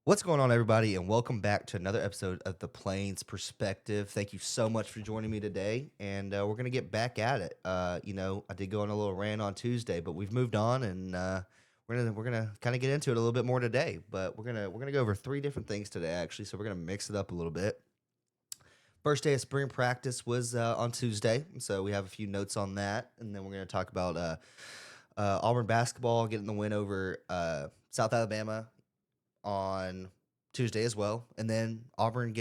What's going on, everybody, and welcome back to another episode of the Plains Perspective. Thank you so much for joining me today, and we're gonna get back at it. I did go on a little rant on Tuesday, but we've moved on, and we're gonna kind of get into it a little bit more today. But we're gonna go over three different things today, actually. So we're gonna mix it up a little bit. First day of spring practice was on Tuesday, so we have a few notes on that, and then we're gonna talk about Auburn basketball getting the win over South Alabama on Tuesday as well, and then Auburn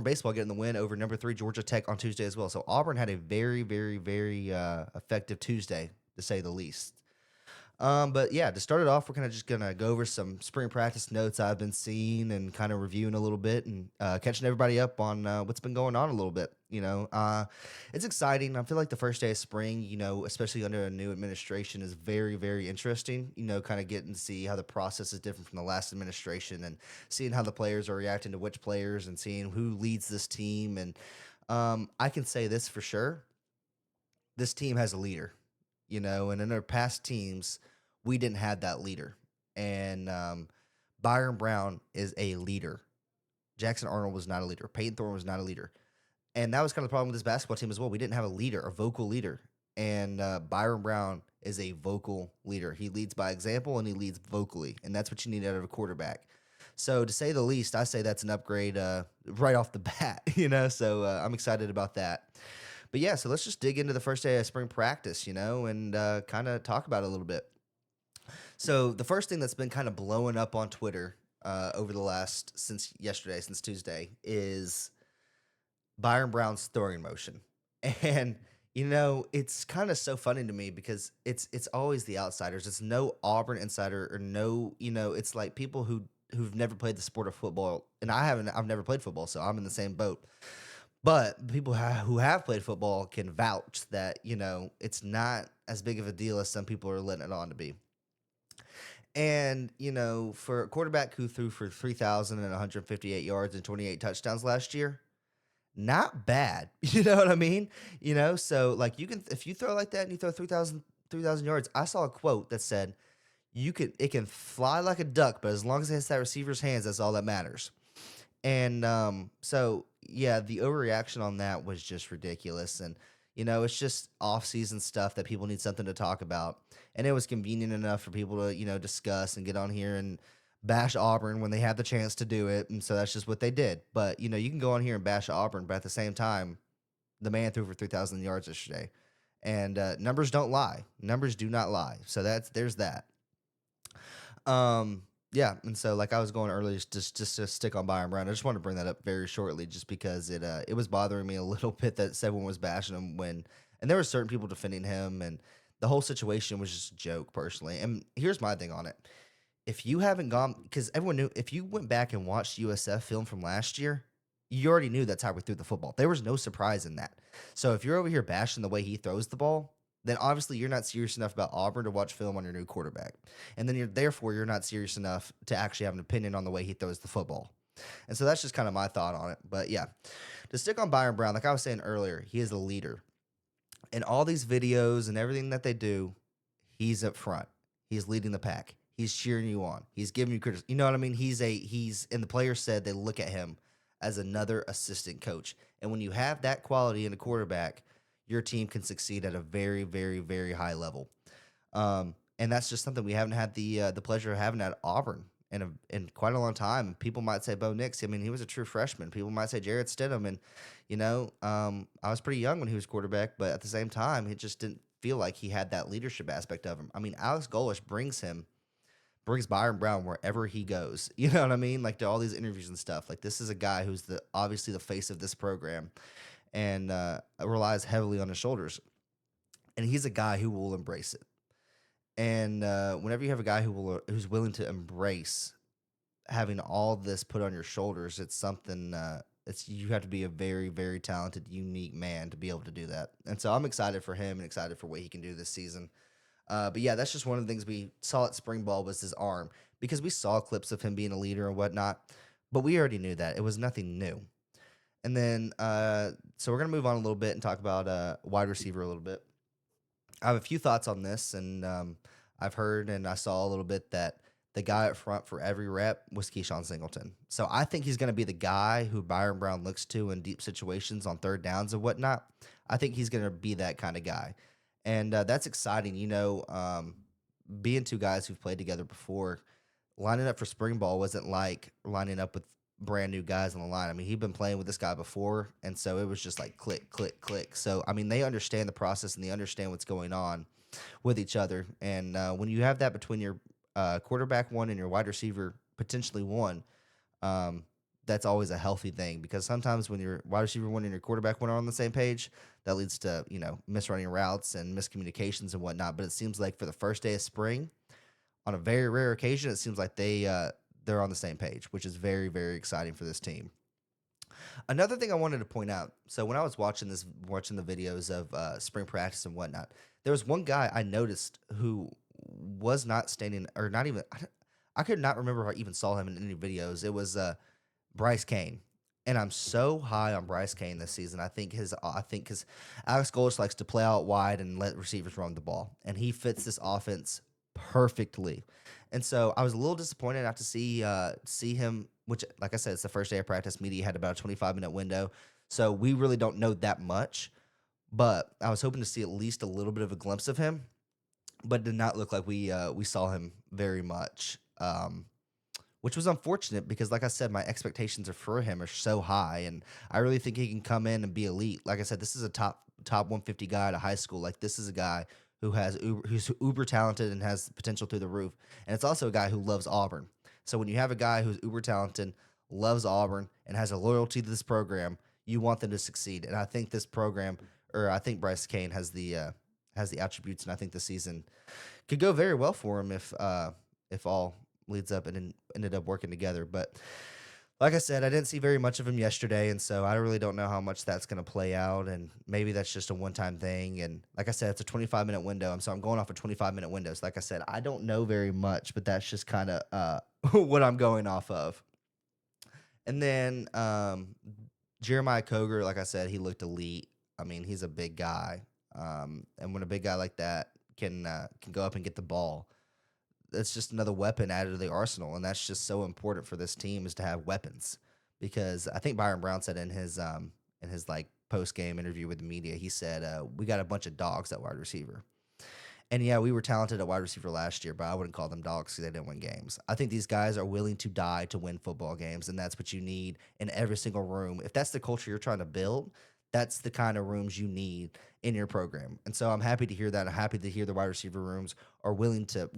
baseball getting the win over number 3 Georgia Tech on Tuesday as well. So Auburn had a very, very, very effective Tuesday, to say the least. But yeah, to start it off, we're kind of just gonna go over some spring practice notes I've been seeing and kind of reviewing a little bit and catching everybody up on what's been going on a little bit. It's exciting. I feel like the first day of spring, especially under a new administration, is very, very interesting. Kind of getting to see how the process is different from the last administration and seeing how the players are reacting to which players and seeing who leads this team. And I can say this for sure: this team has a leader. And in our past teams, we didn't have that leader. And Byron Brown is a leader. Jackson Arnold was not a leader. Peyton Thorne was not a leader. And that was kind of the problem with this basketball team as well. We didn't have a leader, a vocal leader. And Byron Brown is a vocal leader. He leads by example and he leads vocally. And that's what you need out of a quarterback. So to say the least, I say that's an upgrade right off the bat. So I'm excited about that. But yeah, so let's just dig into the first day of spring practice, and kind of talk about it a little bit. So the first thing that's been kind of blowing up on Twitter over the since yesterday, since Tuesday, is Byron Brown's throwing motion. And it's kind of so funny to me because it's always the outsiders. It's no Auburn insider or no, it's like people who've never played the sport of football, and I've never played football, so I'm in the same boat. But people who have played football can vouch that, it's not as big of a deal as some people are letting it on to be. And, for a quarterback who threw for 3,158 yards and 28 touchdowns last year, not bad. You know what I mean? So like if you throw like that and you throw 3,000 yards, I saw a quote that said, it can fly like a duck, but as long as it hits that receiver's hands, that's all that matters. And so yeah, the overreaction on that was just ridiculous. And it's just off-season stuff that people need something to talk about. And it was convenient enough for people to discuss and get on here and bash Auburn when they had the chance to do it. And so that's just what they did. But you can go on here and bash Auburn, but at the same time, the man threw for 3,000 yards yesterday. And numbers don't lie. Numbers do not lie. So there's that. Yeah, and so like I was going earlier, just to stick on Byron Brown. I just want to bring that up very shortly, just because it was bothering me a little bit that everyone was bashing him and there were certain people defending him, and the whole situation was just a joke, personally. And here's my thing on it: if you haven't gone, because everyone knew, if you went back and watched USF film from last year, you already knew that's how we threw the football. There was no surprise in that. So if you're over here bashing the way he throws the ball, then obviously you're not serious enough about Auburn to watch film on your new quarterback. And then you're not serious enough to actually have an opinion on the way he throws the football. And so that's just kind of my thought on it. But yeah, to stick on Byron Brown, like I was saying earlier, he is a leader. In all these videos and everything that they do, he's up front. He's leading the pack. He's cheering you on. He's giving you criticism. You know what I mean? And the players said they look at him as another assistant coach. And when you have that quality in a quarterback, your team can succeed at a very, very, very high level. And that's just something we haven't had the pleasure of having at Auburn in quite a long time. People might say Bo Nix. I mean, he was a true freshman. People might say Jarrett Stidham. And, I was pretty young when he was quarterback, but at the same time, it just didn't feel like he had that leadership aspect of him. I mean, Alex Golesh brings Byron Brown wherever he goes. You know what I mean? Like, to all these interviews and stuff. Like, this is a guy who's obviously the face of this program, and relies heavily on his shoulders. And he's a guy who will embrace it. And whenever you have a guy who's willing to embrace having all this put on your shoulders, it's something. You have to be a very, very talented, unique man to be able to do that. And so I'm excited for him and excited for what he can do this season. But yeah, that's just one of the things we saw at spring ball was his arm, because we saw clips of him being a leader and whatnot, but we already knew that. It was nothing new. And then, so we're going to move on a little bit and talk about wide receiver a little bit. I have a few thoughts on this, and I've heard and I saw a little bit that the guy up front for every rep was Keyshawn Singleton. So I think he's going to be the guy who Byron Brown looks to in deep situations on third downs and whatnot. I think he's going to be that kind of guy. And that's exciting. Being two guys who've played together before, lining up for spring ball wasn't like lining up with brand new guys on the line. I mean, he'd been playing with this guy before, and so it was just like click, click, click. So, I mean, they understand the process and they understand what's going on with each other. And when you have that between your quarterback one and your wide receiver potentially one, um, that's always a healthy thing because sometimes when your wide receiver one and your quarterback one are on the same page, that leads to misrunning routes and miscommunications and whatnot. But it seems like for the first day of spring, on a very rare occasion, it seems like they're on the same page, which is very, very exciting for this team. Another thing I wanted to point out. So when I was watching the videos of spring practice and whatnot, there was one guy I noticed who was not standing, or not even. I could not remember if I even saw him in any videos. It was Bryce Kane, and I'm so high on Bryce Kane this season. I think because Alex Golders likes to play out wide and let receivers run the ball, and he fits this offense perfectly. And so I was a little disappointed not to see him, which, like I said, it's the first day of practice. Media had about a 25-minute window, so we really don't know that much. But I was hoping to see at least a little bit of a glimpse of him, but it did not look like we saw him very much, which was unfortunate because, like I said, my expectations are for him are so high, and I really think he can come in and be elite. Like I said, this is a top 150 guy at a high school. Like, this is a guy who's uber talented and has potential through the roof, and it's also a guy who loves Auburn. So when you have a guy who's uber talented, loves Auburn, and has a loyalty to this program, you want them to succeed. And I think this program, or I think Bryce Kane has the attributes, and I think the season could go very well for him if all leads up and ended up working together. But like I said, I didn't see very much of him yesterday, and so I really don't know how much that's going to play out, and maybe that's just a one-time thing. And like I said, it's a 25-minute window, so I'm going off of 25-minute windows. Like I said, I don't know very much, but that's just kind of what I'm going off of. And then Jeremiah Koger, like I said, he looked elite. I mean, he's a big guy, and when a big guy like that can go up and get the ball, that's just another weapon added to the arsenal, and that's just so important for this team is to have weapons. Because I think Byron Brown said in his like post game interview with the media, he said we got a bunch of dogs at wide receiver. And yeah, we were talented at wide receiver last year, but I wouldn't call them dogs because they didn't win games. I think these guys are willing to die to win football games, and that's what you need in every single room. If that's the culture you're trying to build, that's the kind of rooms you need in your program. And so I'm happy to hear that. I'm happy to hear the wide receiver rooms are willing to,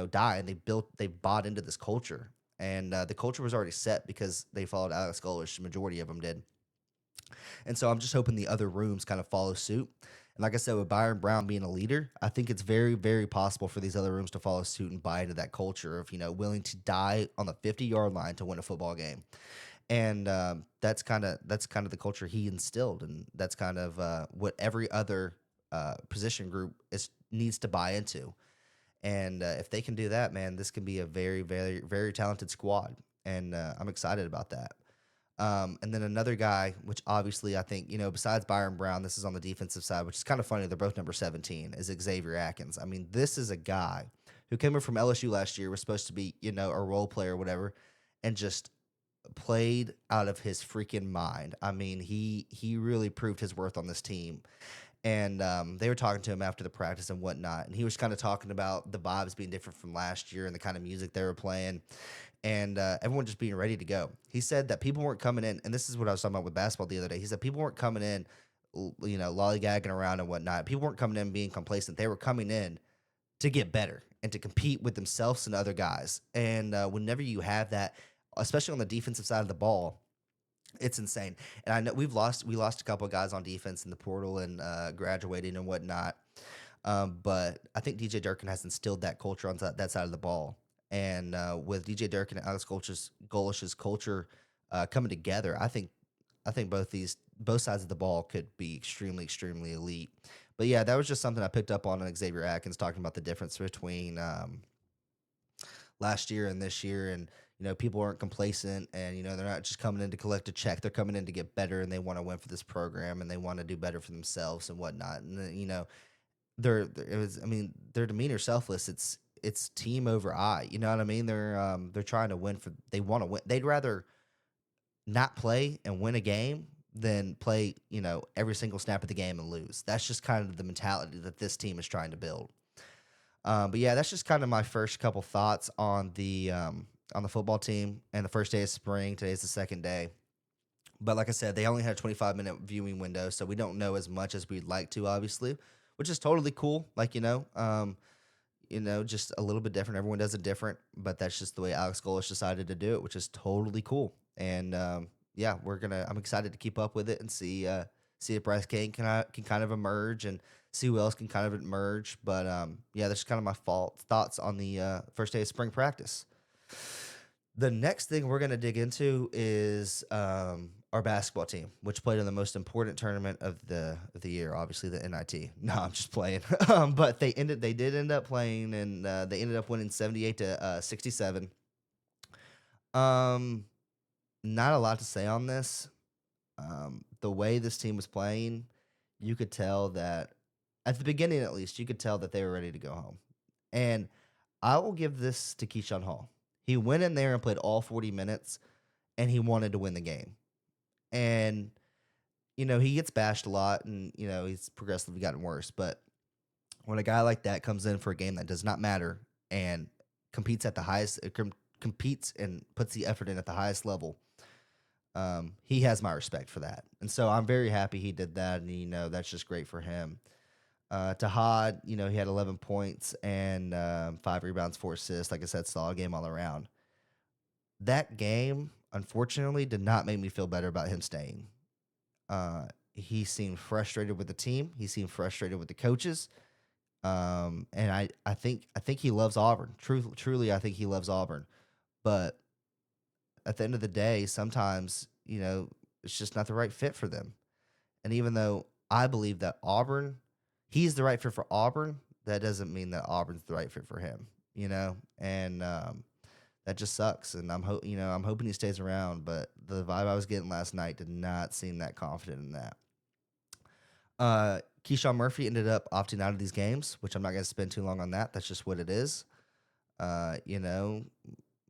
die, and they bought into this culture. And the culture was already set because they followed Alex Golesh. The majority of them did. And so I'm just hoping the other rooms kind of follow suit. And like I said, with Byron Brown being a leader, I think it's very, very possible for these other rooms to follow suit and buy into that culture of, willing to die on the 50-yard line to win a football game. And that's kind of the culture he instilled, and that's kind of what every other position group needs to buy into. And if they can do that, man, this can be a very, very, very talented squad, and I'm excited about that. And then another guy, which obviously I think, besides Byron Brown, this is on the defensive side, which is kind of funny. They're both number 17, is Xavier Atkins. I mean, this is a guy who came in from LSU last year, was supposed to be, a role player or whatever, and just played out of his freaking mind. I mean, he really proved his worth on this team. And they were talking to him after the practice and whatnot, and he was kind of talking about the vibes being different from last year and the kind of music they were playing, and everyone just being ready to go. He said that people weren't coming in, and this is what I was talking about with basketball the other day. He said people weren't coming in, lollygagging around and whatnot. People weren't coming in being complacent. They were coming in to get better and to compete with themselves and other guys. And whenever you have that, especially on the defensive side of the ball, it's insane. And I know we lost a couple of guys on defense in the portal and graduating and whatnot. But I think DJ Durkin has instilled that culture on that side of the ball. And with DJ Durkin and Alex Golish's culture coming together, I think both sides of the ball could be extremely, extremely elite. But yeah, that was just something I picked up on Xavier Atkins talking about the difference between last year and this year. And people aren't complacent, and they're not just coming in to collect a check. They're coming in to get better, and they want to win for this program, and they want to do better for themselves and whatnot. And their demeanor selfless. it's team over I. You know what I mean? They're trying to win for they want to win. They'd rather not play and win a game than play, every single snap of the game and lose. That's just kind of the mentality that this team is trying to build. But yeah, that's just kind of my first couple thoughts on the football team and the first day of spring. Today's the second day. But like I said, they only had a 25-minute viewing window, so we don't know as much as we'd like to, obviously, which is totally cool. Like, just a little bit different. Everyone does it different, but that's just the way Alex Golesh decided to do it, which is totally cool. And yeah, I'm excited to keep up with it and see if Bryce Kane can kind of emerge and see who else can kind of emerge. But yeah, that's kind of my thoughts on the first day of spring practice. The next thing we're going to dig into is our basketball team, which played in the most important tournament of the year, obviously the NIT. No, I'm just playing. But they did end up playing, and they ended up winning 78-67. Not a lot to say on this. The way this team was playing, you could tell that at the beginning, at least, you could tell that they were ready to go home. And I will give this to Keyshawn Hall. He went in there and played all 40 minutes, and he wanted to win the game. And, he gets bashed a lot, and, he's progressively gotten worse. But when a guy like that comes in for a game that does not matter and competes at the highest, competes and puts the effort in at the highest level, he has my respect for that. And so I'm very happy he did that, and, that's just great for him. Tahad, he had 11 points and 5 rebounds, 4 assists. Like I said, solid game all around. That game, unfortunately, did not make me feel better about him staying. He seemed frustrated with the team. He seemed frustrated with the coaches. And I think he loves Auburn. Truly, I think he loves Auburn. But at the end of the day, sometimes, it's just not the right fit for them. And even though I believe that he's the right fit for Auburn, that doesn't mean that Auburn's the right fit for him, and that just sucks. And I'm hoping he stays around, but the vibe I was getting last night did not seem that confident in that. Keyshawn Murphy ended up opting out of these games, which I'm not going to spend too long on that. That's just what it is.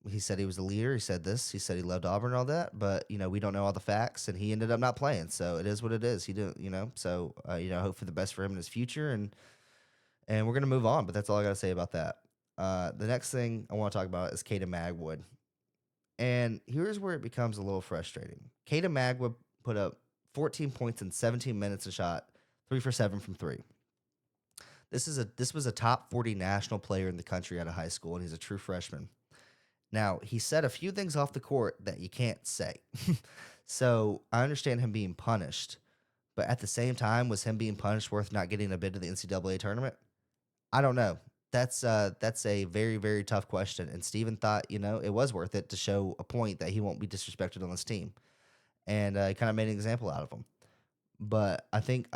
He said he was a leader. He said this. He said he loved Auburn and all that. But, we don't know all the facts, and he ended up not playing. So it is what it is. He didn't, so, hope for the best for him in his future. And we're going to move on. But that's all I got to say about that. The next thing I want to talk about is Caden Magwood. And here's where it becomes a little frustrating. Caden Magwood put up 14 points in 17 minutes and shot 3 for 7 from 3. This was a top 40 national player in the country out of high school, and he's a true freshman. Now, he said a few things off the court that you can't say. So I understand him being punished, but at the same time, was him being punished worth not getting a bid to the NCAA tournament? I don't know. That's a very, very tough question. And Steven thought, it was worth it to show a point that he won't be disrespected on this team. And he kind of made an example out of him. But I think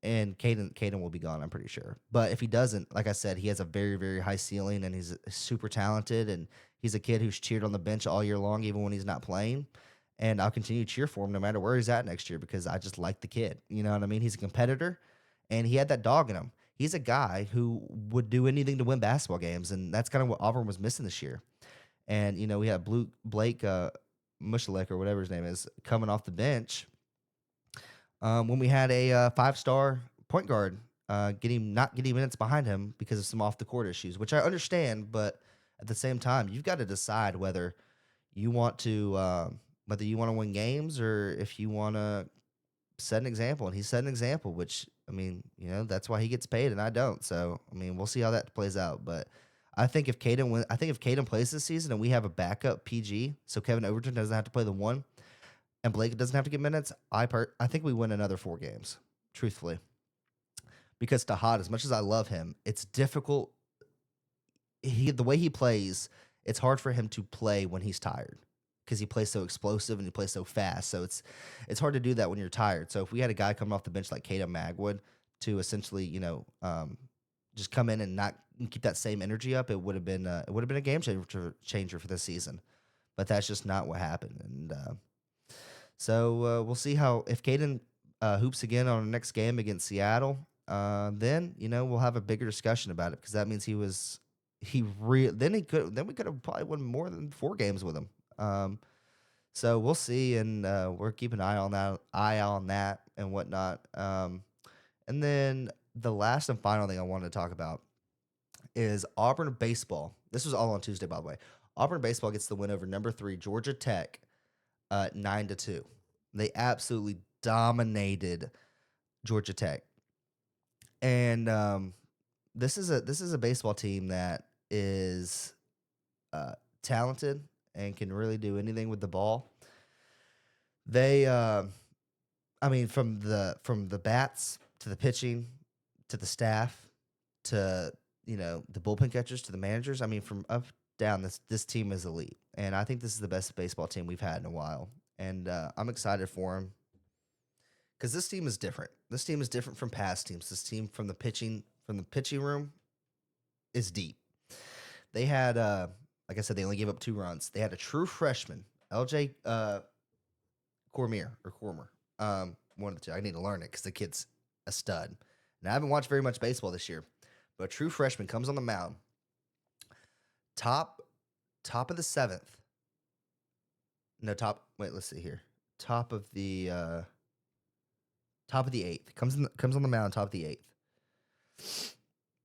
and Caden will be gone, I'm pretty sure. But if he doesn't, like I said, he has a very, very high ceiling, and he's super talented, and he's a kid who's cheered on the bench all year long, even when he's not playing. And I'll continue to cheer for him no matter where he's at next year, because I just like the kid. You know what I mean? He's a competitor, and he had that dog in him. He's a guy who would do anything to win basketball games, and that's kind of what Auburn was missing this year. And, we had Blake Mushalek, or whatever his name is, coming off the bench when we had a 5-star point guard not getting minutes behind him because of some off-the-court issues, which I understand, but at the same time, you've got to decide whether you want to win games, or if you want to set an example. And he set an example, which, that's why he gets paid and I don't. So, we'll see how that plays out. But I think if Caden plays this season and we have a backup PG, so Kevin Overton doesn't have to play the 1 and Blake doesn't have to get minutes, I think we win another 4 games, truthfully. Because Tahad, as much as I love him, it's difficult. The way he plays, it's hard for him to play when he's tired, because he plays so explosive and he plays so fast. So it's hard to do that when you're tired. So if we had a guy coming off the bench like Caden Magwood to essentially, just come in and not keep that same energy up, it would have been a game changer for this season. But that's just not what happened. And so we'll see if Caden hoops again on the next game against Seattle. Then we'll have a bigger discussion about it, because that means he was then we could have probably won more than 4 games with him. Um, so we'll see, and we're keeping an eye on that and whatnot. And then the last and final thing I wanted to talk about is Auburn baseball. This was all on Tuesday, by the way. Auburn baseball gets the win over number 3 Georgia Tech, 9-2. They absolutely dominated Georgia Tech, and this is a baseball team that is talented and can really do anything with the ball. They, I mean, from the bats to the pitching to the staff to the bullpen catchers to the managers. I mean, from up down, this team is elite, and I think this is the best baseball team we've had in a while. And I'm excited for them because this team is different. This team is different from past teams. This team from the pitching room is deep. They had, like I said, they only gave up 2 runs. They had a true freshman, LJ Cormier. One of the two. I need to learn it because the kid's a stud. And I haven't watched very much baseball this year, but a true freshman comes on the mound, top of the seventh. No, top. Wait, let's see here. Top of the eighth comes on the mound, top of the eighth.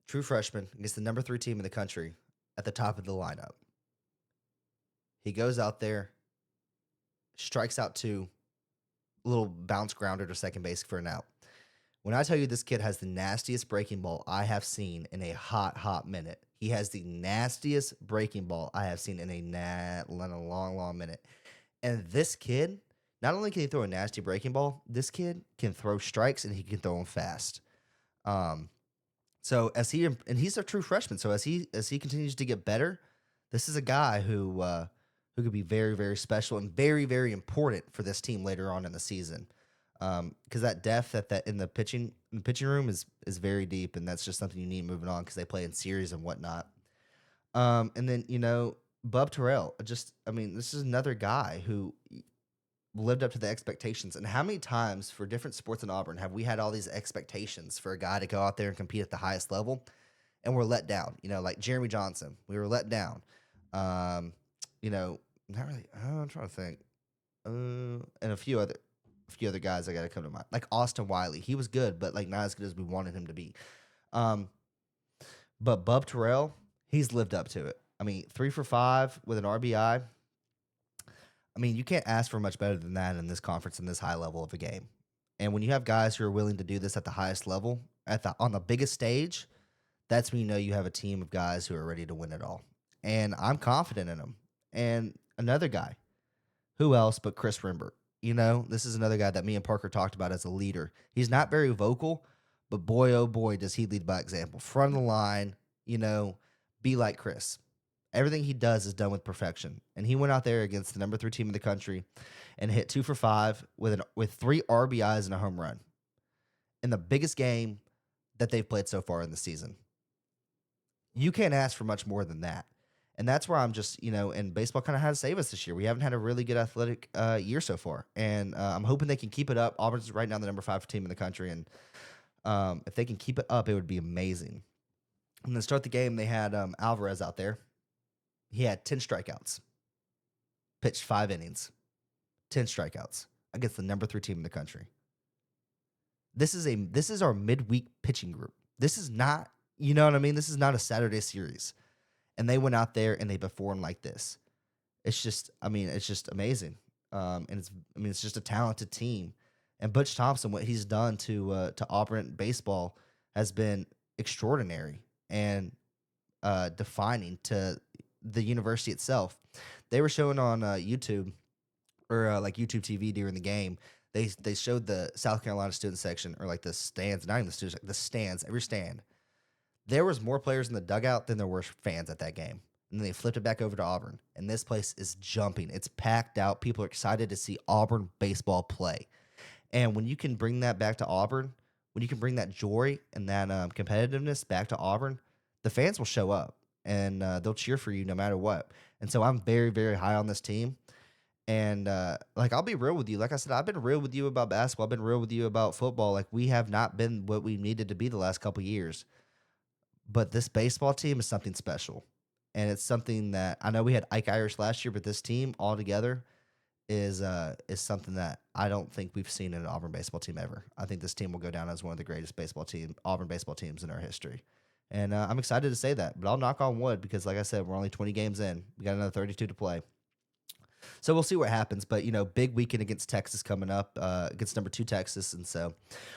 True freshman against the number 3 team in the country at the top of the lineup. He goes out there, strikes out 2, little bounce grounder to second base for an out. When I tell you this kid has the nastiest breaking ball I have seen in a hot minute, he has the nastiest breaking ball I have seen in a long minute. And this kid, not only can he throw a nasty breaking ball, this kid can throw strikes and he can throw them fast. So he's a true freshman. So as he continues to get better, this is a guy who could be very, very special and very, very important for this team later on in the season. Because that depth in the pitching room is very deep, and that's just something you need moving on because they play in series and whatnot. And then Bub Terrell, this is another guy who lived up to the expectations. And how many times for different sports in Auburn have we had all these expectations for a guy to go out there and compete at the highest level, and we're let down? Like Jeremy Johnson, we were let down. Not really. I'm trying to think. And a few other guys I got to come to mind, like Austin Wiley. He was good, but like not as good as we wanted him to be. But Bub Terrell, he's lived up to it. 3 for 5 with an RBI. You can't ask for much better than that in this conference in this high level of a game. And when you have guys who are willing to do this at the highest level, on the biggest stage, that's when you have a team of guys who are ready to win it all. And I'm confident in them. And another guy, who else but Chris Rimbert? This is another guy that me and Parker talked about as a leader. He's not very vocal, but boy, oh boy, does he lead by example. Front of the line, be like Chris. Everything he does is done with perfection. And he went out there against the number 3 team in the country and hit 2 for 5 with 3 RBIs and a home run in the biggest game that they've played so far in the season. You can't ask for much more than that. And that's where I'm just, and baseball kind of had to save us this year. We haven't had a really good athletic year so far. And I'm hoping they can keep it up. Auburn's right now the number 5 team in the country. And if they can keep it up, it would be amazing. And to start the game, they had Alvarez out there. He had 10 strikeouts, pitched 5 innings, 10 strikeouts against the number 3 team in the country. This is our midweek pitching group. This is not, This is not a Saturday series. And they went out there and they performed like this. It's just amazing. And it's just a talented team. And Butch Thompson, what he's done to Auburn baseball has been extraordinary and defining to the university itself. They were showing on YouTube or like YouTube TV during the game. They showed the South Carolina student section, or like the stands, not even the students, the stands, every stand. There was more players in the dugout than there were fans at that game. And then they flipped it back over to Auburn. And this place is jumping. It's packed out. People are excited to see Auburn baseball play. And when you can bring that back to Auburn, when you can bring that joy and that competitiveness back to Auburn, the fans will show up and they'll cheer for you no matter what. And so I'm very, very high on this team. And I'll be real with you. Like I said, I've been real with you about basketball. I've been real with you about football. Like, we have not been what we needed to be the last couple years. But this baseball team is something special. And it's something that I know we had Ike Irish last year, but this team altogether is something that I don't think we've seen in an Auburn baseball team ever. I think this team will go down as one of the greatest Auburn baseball teams in our history. And I'm excited to say that, but I'll knock on wood because, like I said, we're only 20 games in. We got another 32 to play. So we'll see what happens. But, big weekend against Texas coming up, against number 2 Texas. And so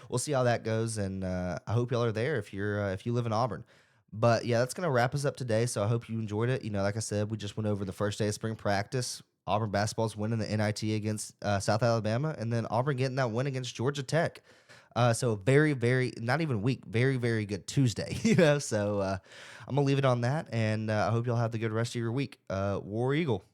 we'll see how that goes. And I hope y'all are there if you live in Auburn. But yeah, that's gonna wrap us up today. So I hope you enjoyed it. Like I said, we just went over the first day of spring practice. Auburn basketball's winning the NIT against South Alabama, and then Auburn getting that win against Georgia Tech. So very, very not even week, very, very good Tuesday. So I'm gonna leave it on that, and I hope y'all have the good rest of your week. War Eagle.